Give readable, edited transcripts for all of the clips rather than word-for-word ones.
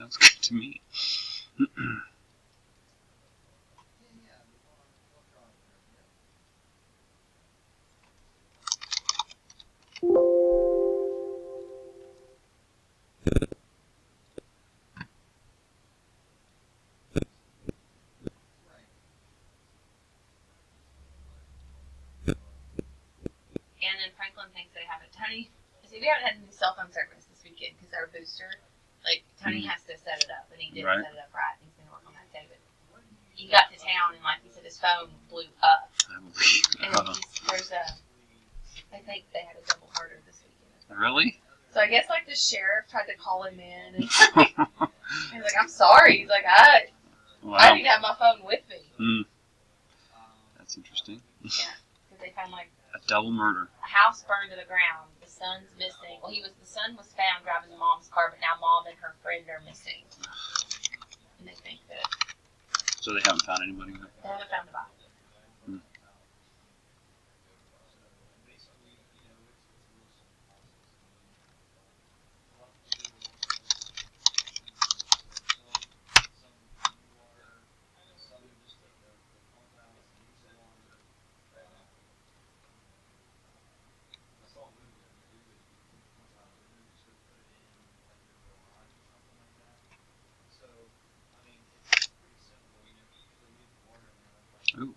Sounds good to me. And then Franklin thinks they have it. Tony, see, we haven't had any cell phone service this weekend because our booster, like, Tony has to set it up, and he didn't set it up right. He's going to work on that day, but he got to town, and like he said, his phone blew up. And there's I think they had a double harder this weekend. Really? So I guess, like, the sheriff tried to call him in, and he's like, I'm sorry. He's like, I didn't have my phone with me. That's interesting. Yeah, because they found, like, a double murder. A house burned to the ground. The son's missing. Well, the son was found driving the mom's car, but now mom and her friend are missing. And they think that. So they haven't found anybody yet? They haven't found the body. Ooh.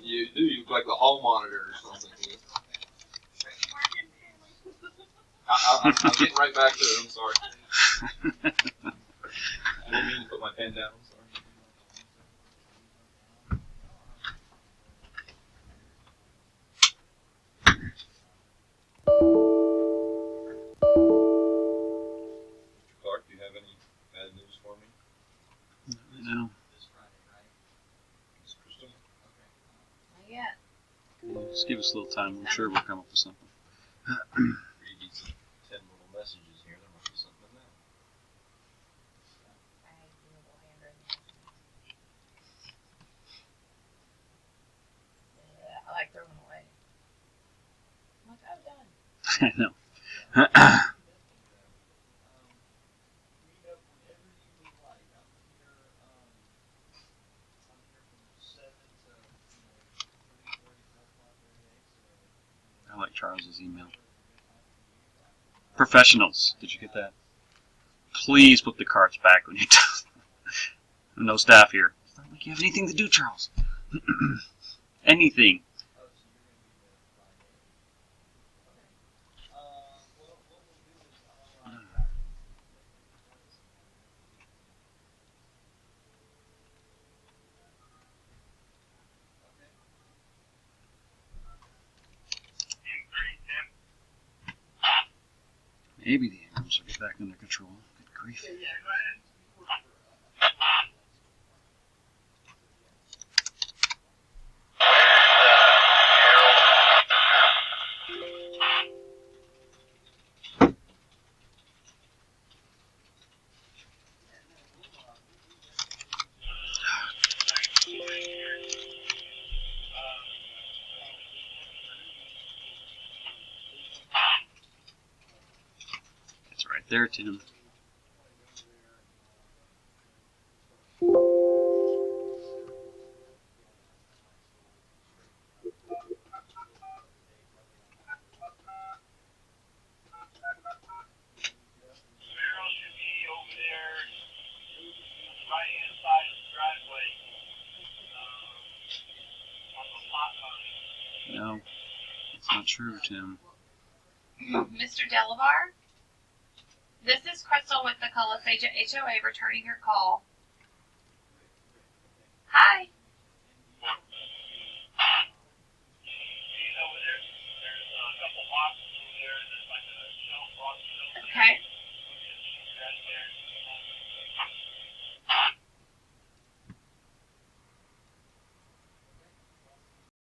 You do. You look like the hall monitor or something. I'm getting right back to it. I'm sorry. I didn't mean to put my pen down. I'm sorry. Mr. Clark, do you have any bad news for me? No. Miss Crystal? Not yet. Yeah, just give us a little time. I'm sure we'll come up with something. Read these 10 little messages here. There must be something in that. I like throwing away. I'm like, I'm done. I know. I like Charles's email. Professionals. Did you get that? Please put the carts back when you're done. No staff here. It's not like you have anything to do, Charles. Anything. Maybe the animals will get back under control. Good grief. there, Tim. No, it's not true, Tim. Mr. Delavar? This is Crystal with the Colossagia HOA returning your call.